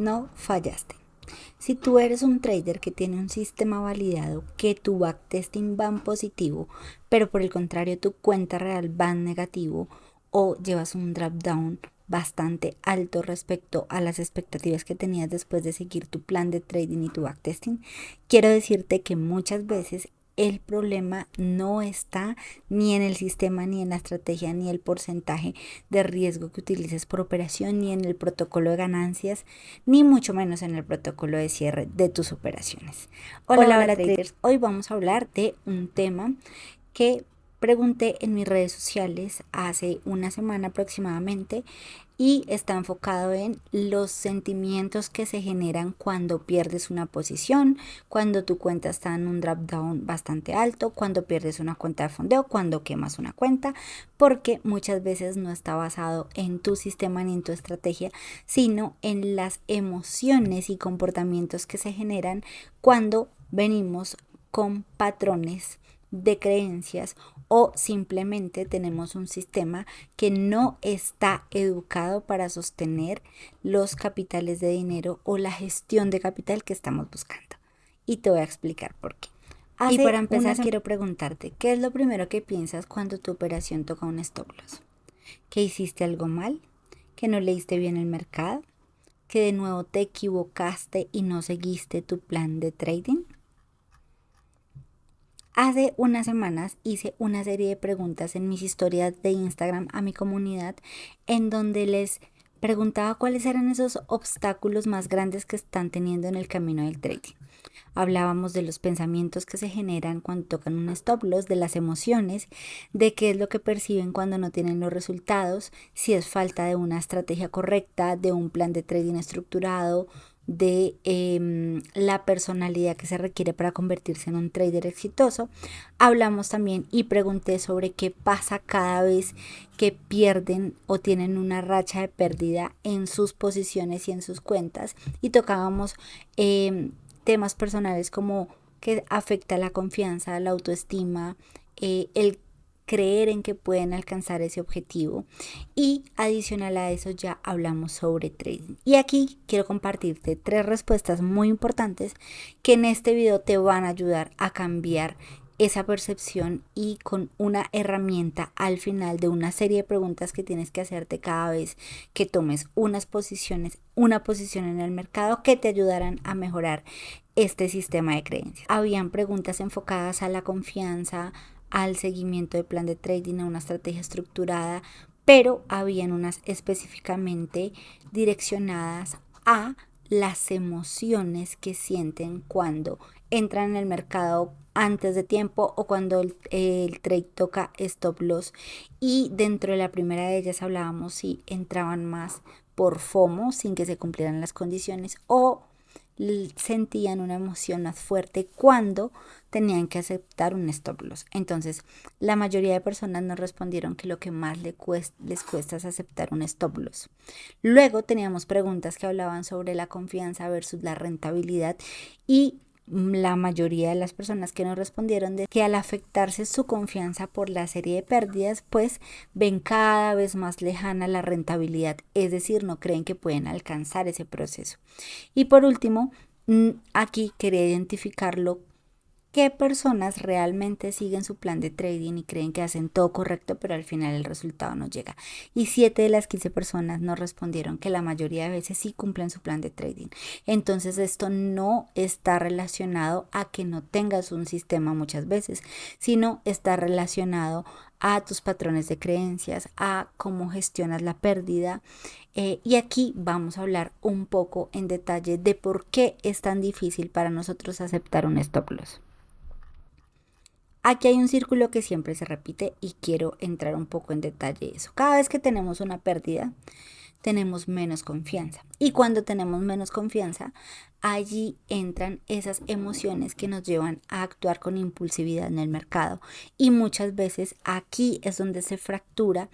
No fallaste. Si tú eres un trader que tiene un sistema validado, que tu backtesting va en positivo, pero por el contrario tu cuenta real va en negativo, o llevas un drawdown bastante alto respecto a las expectativas que tenías después de seguir tu plan de trading y tu backtesting, quiero decirte que muchas veces el problema no está ni en el sistema, ni en la estrategia, ni el porcentaje de riesgo que utilices por operación, ni en el protocolo de ganancias, ni mucho menos en el protocolo de cierre de tus operaciones. Hola traders, hoy vamos a hablar de un tema que pregunté en mis redes sociales hace una semana aproximadamente y está enfocado en los sentimientos que se generan cuando pierdes una posición, cuando tu cuenta está en un drawdown bastante alto, cuando pierdes una cuenta de fondeo, cuando quemas una cuenta, porque muchas veces no está basado en tu sistema ni en tu estrategia, sino en las emociones y comportamientos que se generan cuando venimos con patrones de creencias o simplemente tenemos un sistema que no está educado para sostener los capitales de dinero o la gestión de capital que estamos buscando. Y te voy a explicar por qué. Y para empezar quiero preguntarte, ¿qué es lo primero que piensas cuando tu operación toca un stop loss? ¿Que hiciste algo mal? ¿Que no leíste bien el mercado? ¿Que de nuevo te equivocaste y no seguiste tu plan de trading? Hace unas semanas hice una serie de preguntas en mis historias de Instagram a mi comunidad en donde les preguntaba cuáles eran esos obstáculos más grandes que están teniendo en el camino del trading. Hablábamos de los pensamientos que se generan cuando tocan un stop loss, de las emociones, de qué es lo que perciben cuando no tienen los resultados, si es falta de una estrategia correcta, de un plan de trading estructurado, de la personalidad que se requiere para convertirse en un trader exitoso. Hablamos también y pregunté sobre qué pasa cada vez que pierden o tienen una racha de pérdida en sus posiciones y en sus cuentas, y tocábamos temas personales como que afecta la confianza, la autoestima, el creer en que pueden alcanzar ese objetivo, y adicional a eso ya hablamos sobre trading. Y aquí quiero compartirte 3 respuestas muy importantes que en este video te van a ayudar a cambiar esa percepción y con una herramienta al final de una serie de preguntas que tienes que hacerte cada vez que tomes una posición en el mercado que te ayudarán a mejorar este sistema de creencias. Habían preguntas enfocadas a la confianza, al seguimiento de plan de trading, a una estrategia estructurada, pero habían unas específicamente direccionadas a las emociones que sienten cuando entran en el mercado antes de tiempo o cuando el trade toca stop loss. Y dentro de la primera de ellas hablábamos si entraban más por FOMO sin que se cumplieran las condiciones, o sentían una emoción más fuerte cuando tenían que aceptar un stop loss. Entonces, la mayoría de personas nos respondieron que lo que más les cuesta es aceptar un stop loss. Luego teníamos preguntas que hablaban sobre la confianza versus la rentabilidad, y la mayoría de las personas que nos respondieron de que al afectarse su confianza por la serie de pérdidas, pues ven cada vez más lejana la rentabilidad, es decir, no creen que pueden alcanzar ese proceso. Y por último, aquí quería identificarlo, qué personas realmente siguen su plan de trading y creen que hacen todo correcto, pero al final el resultado no llega. Y 7 de las 15 personas nos respondieron que la mayoría de veces sí cumplen su plan de trading. Entonces esto no está relacionado a que no tengas un sistema muchas veces, sino está relacionado a tus patrones de creencias, a cómo gestionas la pérdida. Y aquí vamos a hablar un poco en detalle de por qué es tan difícil para nosotros aceptar un stop loss. Aquí hay un círculo que siempre se repite y quiero entrar un poco en detalle de eso. Cada vez que tenemos una pérdida, tenemos menos confianza. Y cuando tenemos menos confianza, allí entran esas emociones que nos llevan a actuar con impulsividad en el mercado. Y muchas veces aquí es donde se fractura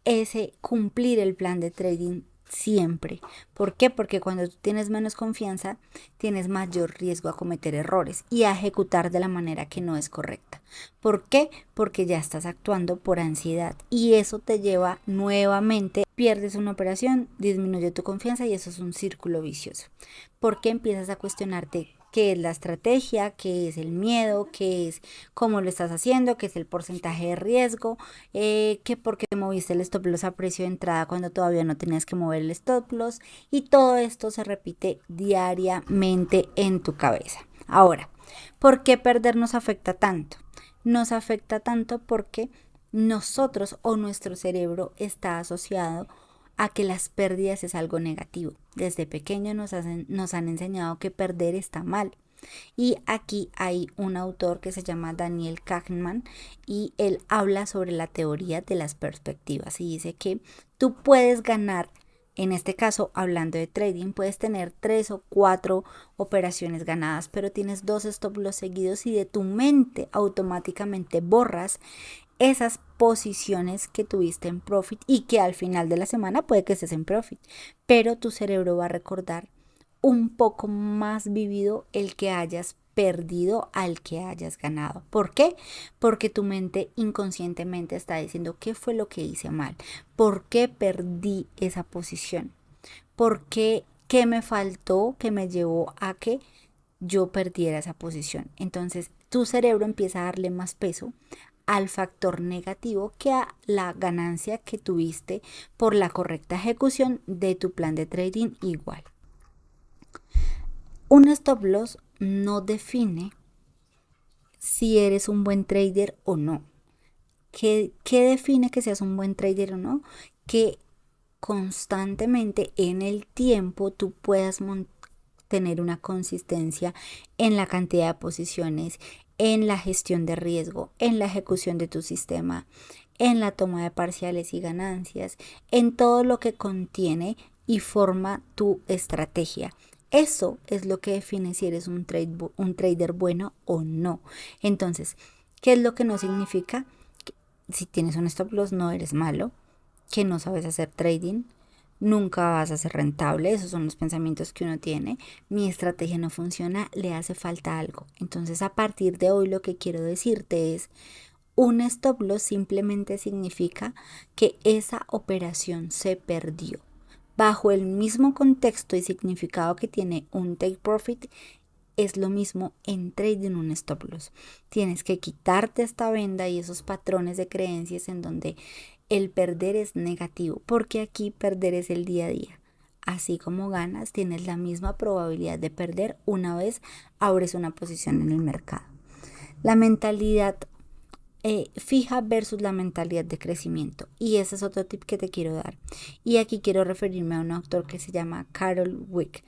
ese cumplir el plan de trading siempre. ¿Por qué? Porque cuando tú tienes menos confianza, tienes mayor riesgo a cometer errores y a ejecutar de la manera que no es correcta. ¿Por qué? Porque ya estás actuando por ansiedad, y eso te lleva nuevamente pierdes una operación, disminuye tu confianza y eso es un círculo vicioso. Porque empiezas a cuestionarte qué es la estrategia, qué es el miedo, qué es cómo lo estás haciendo, qué es el porcentaje de riesgo, que por qué moviste el stop loss a precio de entrada cuando todavía no tenías que mover el stop loss, y todo esto se repite diariamente en tu cabeza. Ahora, ¿por qué perder nos afecta tanto? Nos afecta tanto porque nosotros o nuestro cerebro está asociado a que las pérdidas es algo negativo. Desde pequeño nos han enseñado que perder está mal. Y aquí hay un autor que se llama Daniel Kahneman y él habla sobre la teoría de las perspectivas y dice que tú puedes ganar. En este caso, hablando de trading, puedes tener 3 o 4 operaciones ganadas, pero tienes 2 stop loss seguidos y de tu mente automáticamente borras esas posiciones que tuviste en profit y que al final de la semana puede que estés en profit, pero tu cerebro va a recordar un poco más vivido el que hayas perdido al que hayas ganado. ¿Por qué? Porque tu mente inconscientemente está diciendo qué fue lo que hice mal, por qué perdí esa posición, por qué me faltó que me llevó a que yo perdiera esa posición. Entonces tu cerebro empieza a darle más peso al factor negativo que a la ganancia que tuviste por la correcta ejecución de tu plan de trading igual. Un stop loss no define si eres un buen trader o no. ¿Qué define que seas un buen trader o no? Que constantemente en el tiempo tú puedas tener una consistencia en la cantidad de posiciones, en la gestión de riesgo, en la ejecución de tu sistema, en la toma de parciales y ganancias, en todo lo que contiene y forma tu estrategia. Eso es lo que define si eres un trader bueno o no. Entonces, ¿qué es lo que no significa? Si tienes un stop loss no eres malo, que no sabes hacer trading, nunca vas a ser rentable. Esos son los pensamientos que uno tiene. Mi estrategia no funciona, le hace falta algo. Entonces, a partir de hoy lo que quiero decirte es, un stop loss simplemente significa que esa operación se perdió. Bajo el mismo contexto y significado que tiene un take profit, es lo mismo en trading un stop loss. Tienes que quitarte esta venda y esos patrones de creencias en donde el perder es negativo, porque aquí perder es el día a día. Así como ganas, tienes la misma probabilidad de perder una vez abres una posición en el mercado. La mentalidad fija versus la mentalidad de crecimiento. Y ese es otro tip que te quiero dar. Y aquí quiero referirme a un autor que se llama Carol Dweck.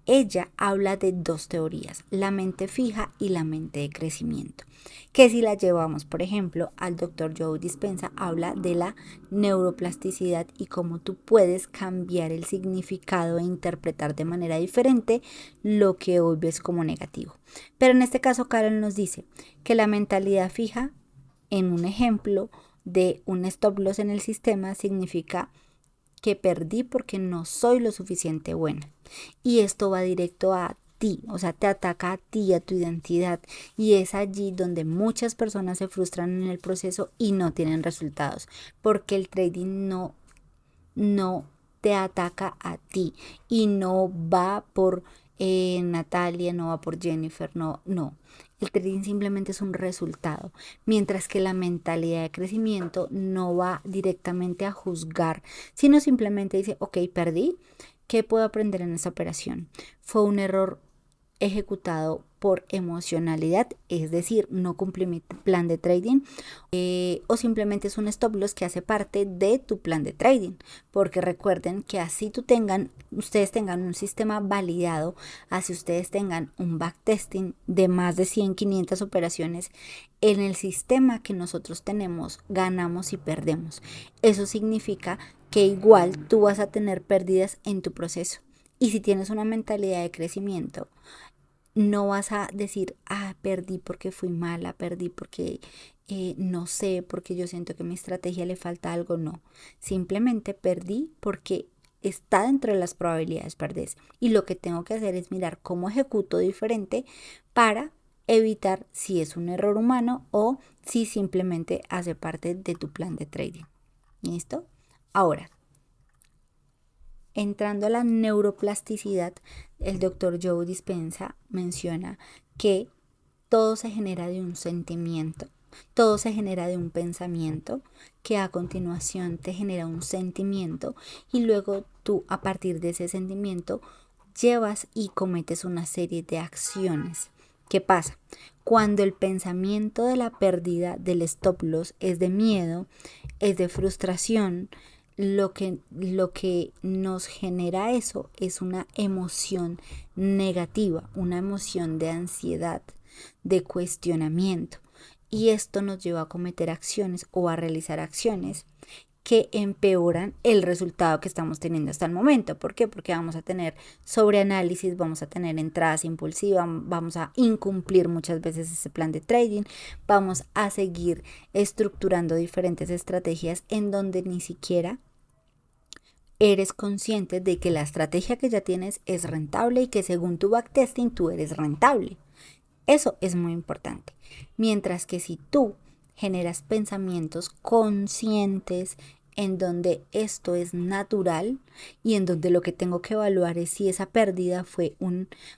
Ella habla de dos teorías, la mente fija y la mente de crecimiento, que si la llevamos, por ejemplo, al Dr. Joe Dispenza, habla de la neuroplasticidad y cómo tú puedes cambiar el significado e interpretar de manera diferente lo que hoy ves como negativo. Pero en este caso, Carol nos dice que la mentalidad fija, en un ejemplo de un stop loss en el sistema, significa que perdí porque no soy lo suficiente buena. Y esto va directo a ti, o sea, te ataca a ti, a tu identidad. Y es allí donde muchas personas se frustran en el proceso y no tienen resultados, porque el trading no te ataca a ti y no va por Natalia, no va por Jennifer, no. El trading simplemente es un resultado, mientras que la mentalidad de crecimiento no va directamente a juzgar, sino simplemente dice, ok, perdí, ¿qué puedo aprender en esta operación? Fue un error ejecutado por emocionalidad, es decir, no cumplí mi plan de trading, o simplemente es un stop loss que hace parte de tu plan de trading, porque recuerden que así ustedes tengan un sistema validado, así ustedes tengan un backtesting de más de 100, 500 operaciones, en el sistema que nosotros tenemos ganamos y perdemos. Eso significa que igual tú vas a tener pérdidas en tu proceso. Y si tienes una mentalidad de crecimiento, no vas a decir, perdí porque fui mala, perdí porque no sé, porque yo siento que a mi estrategia le falta algo. No, simplemente perdí porque está dentro de las probabilidades perder. Y lo que tengo que hacer es mirar cómo ejecuto diferente para evitar si es un error humano o si simplemente hace parte de tu plan de trading. ¿Listo? Ahora, Entrando a la neuroplasticidad, el doctor Joe Dispenza menciona que todo se genera de un sentimiento, todo se genera de un pensamiento que a continuación te genera un sentimiento y luego tú a partir de ese sentimiento llevas y cometes una serie de acciones. ¿Qué pasa? Cuando el pensamiento de la pérdida del stop loss es de miedo, es de frustración, lo que nos genera eso es una emoción negativa, una emoción de ansiedad, de cuestionamiento. Y esto nos lleva a cometer acciones o a realizar acciones que empeoran el resultado que estamos teniendo hasta el momento. ¿Por qué? Porque vamos a tener sobreanálisis, vamos a tener entradas impulsivas, vamos a incumplir muchas veces ese plan de trading, vamos a seguir estructurando diferentes estrategias en donde ni siquiera eres consciente de que la estrategia que ya tienes es rentable y que según tu backtesting tú eres rentable. Eso es muy importante. Mientras que si tú generas pensamientos conscientes en donde esto es natural y en donde lo que tengo que evaluar es si esa pérdida fue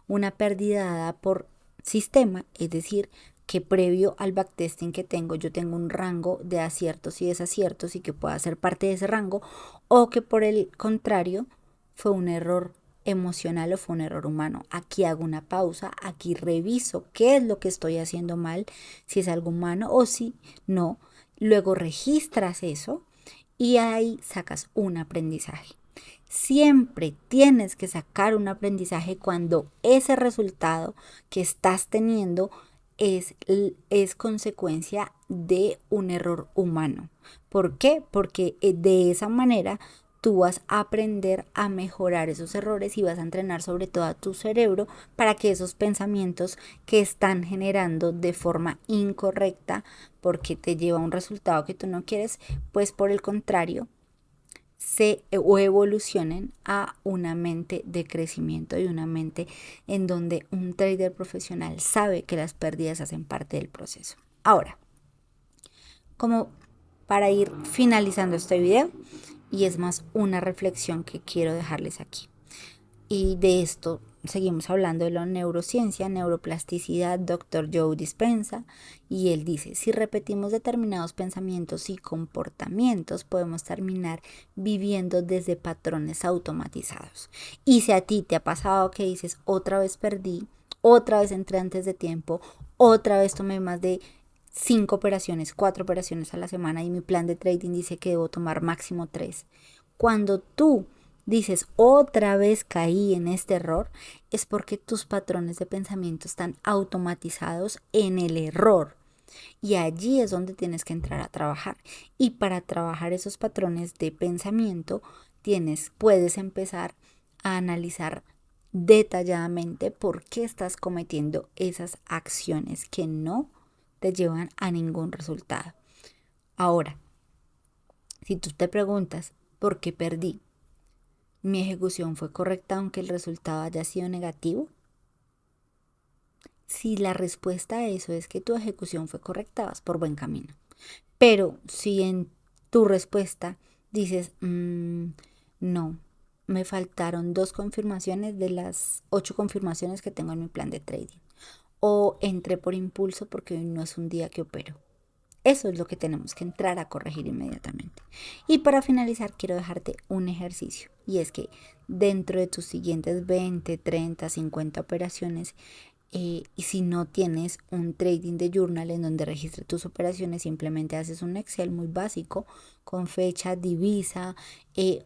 una pérdida dada por sistema, es decir, que previo al backtesting que tengo yo tengo un rango de aciertos y desaciertos y que pueda ser parte de ese rango, o que por el contrario fue un error emocional o fue un error humano. Aquí hago una pausa, aquí reviso qué es lo que estoy haciendo mal, si es algo humano o si no. Luego registras eso y ahí sacas un aprendizaje. Siempre tienes que sacar un aprendizaje cuando ese resultado que estás teniendo es consecuencia de un error humano. ¿Por qué? Porque de esa manera tú vas a aprender a mejorar esos errores y vas a entrenar sobre todo a tu cerebro para que esos pensamientos que están generando de forma incorrecta porque te lleva a un resultado que tú no quieres, pues por el contrario, o evolucionen a una mente de crecimiento y una mente en donde un trader profesional sabe que las pérdidas hacen parte del proceso. Ahora, como para ir finalizando este video, y es más una reflexión que quiero dejarles aquí. Y de esto seguimos hablando de la neurociencia, neuroplasticidad, Dr. Joe Dispenza, y él dice, si repetimos determinados pensamientos y comportamientos, podemos terminar viviendo desde patrones automatizados. Y si a ti te ha pasado que dices, otra vez perdí, otra vez entré antes de tiempo, otra vez tomé más de 5 operaciones, 4 operaciones a la semana y mi plan de trading dice que debo tomar máximo 3. Cuando tú dices otra vez caí en este error, es porque tus patrones de pensamiento están automatizados en el error. Y allí es donde tienes que entrar a trabajar. Y para trabajar esos patrones de pensamiento, puedes empezar a analizar detalladamente por qué estás cometiendo esas acciones que no te llevan a ningún resultado. Ahora, si tú te preguntas por qué perdí, ¿mi ejecución fue correcta aunque el resultado haya sido negativo? Si la respuesta a eso es que tu ejecución fue correcta, vas por buen camino. Pero si en tu respuesta dices, no, me faltaron 2 confirmaciones de las 8 confirmaciones que tengo en mi plan de trading, o entré por impulso porque hoy no es un día que opero. Eso es lo que tenemos que entrar a corregir inmediatamente. Y para finalizar, quiero dejarte un ejercicio. Y es que dentro de tus siguientes 20, 30, 50 operaciones, y si no tienes un trading de journal en donde registre tus operaciones, simplemente haces un Excel muy básico con fecha, divisa,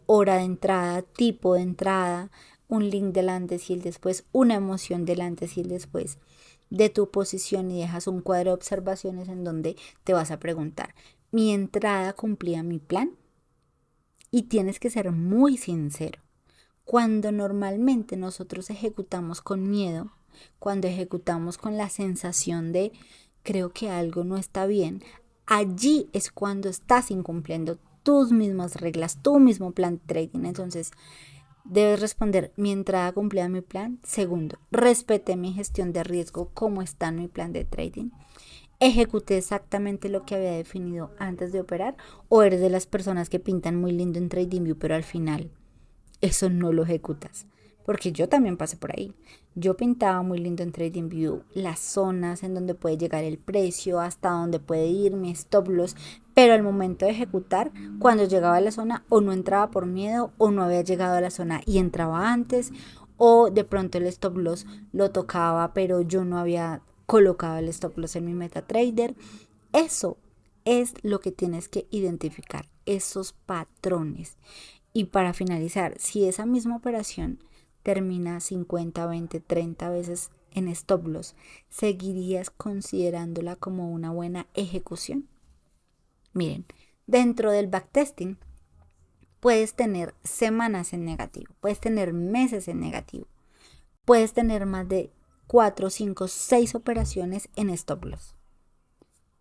hora de entrada, tipo de entrada, un link del antes y el después, una emoción del antes y el después de tu posición y dejas un cuadro de observaciones en donde te vas a preguntar, ¿mi entrada cumplía mi plan? Y tienes que ser muy sincero. Cuando normalmente nosotros ejecutamos con miedo, cuando ejecutamos con la sensación de creo que algo no está bien, allí es cuando estás incumpliendo tus mismas reglas, tu mismo plan de trading. Entonces, debes responder, mi entrada cumplía mi plan. Segundo, respeté mi gestión de riesgo, cómo está en mi plan de trading. Ejecuté exactamente lo que había definido antes de operar, o eres de las personas que pintan muy lindo en TradingView, pero al final eso no lo ejecutas. Porque yo también pasé por ahí. Yo pintaba muy lindo en TradingView las zonas en donde puede llegar el precio, hasta donde puede ir mi stop loss, pero al momento de ejecutar, cuando llegaba a la zona, o no entraba por miedo, o no había llegado a la zona y entraba antes, o de pronto el stop loss lo tocaba, pero yo no había colocado el stop loss en mi MetaTrader. Eso es lo que tienes que identificar, esos patrones. Y para finalizar, si esa misma operación termina 50, 20, 30 veces en stop loss, ¿seguirías considerándola como una buena ejecución? Miren, dentro del backtesting puedes tener semanas en negativo, puedes tener meses en negativo, puedes tener más de 4, 5, 6 operaciones en stop loss.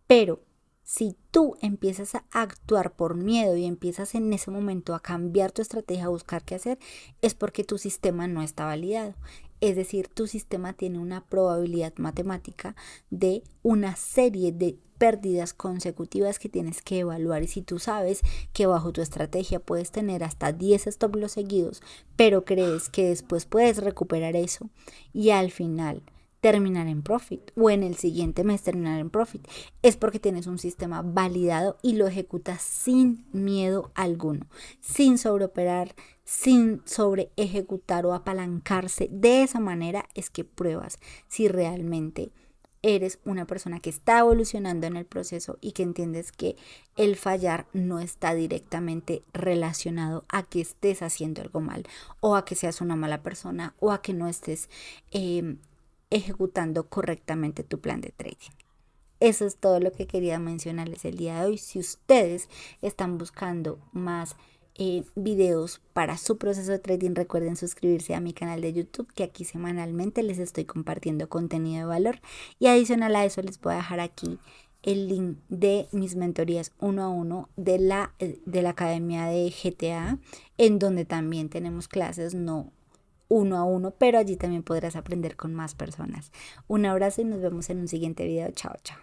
Pero si tú empiezas a actuar por miedo y empiezas en ese momento a cambiar tu estrategia, a buscar qué hacer, es porque tu sistema no está validado. Es decir, tu sistema tiene una probabilidad matemática de una serie de pérdidas consecutivas que tienes que evaluar. Y si tú sabes que bajo tu estrategia puedes tener hasta 10 stop loss seguidos, pero crees que después puedes recuperar eso y al final terminar en profit o en el siguiente mes terminar en profit, es porque tienes un sistema validado y lo ejecutas sin miedo alguno, sin sobreoperar, sin sobre ejecutar o apalancarse. De esa manera es que pruebas si realmente eres una persona que está evolucionando en el proceso y que entiendes que el fallar no está directamente relacionado a que estés haciendo algo mal o a que seas una mala persona o a que no estés ejecutando correctamente tu plan de trading. Eso es todo lo que quería mencionarles el día de hoy. Si ustedes están buscando más videos para su proceso de trading, recuerden suscribirse a mi canal de YouTube, que aquí semanalmente les estoy compartiendo contenido de valor. Y adicional a eso les voy a dejar aquí el link de mis mentorías 1 a 1 de la academia de GTA, en donde también tenemos clases no 1 a 1, pero allí también podrás aprender con más personas. Un abrazo y nos vemos en un siguiente video. Chao, chao.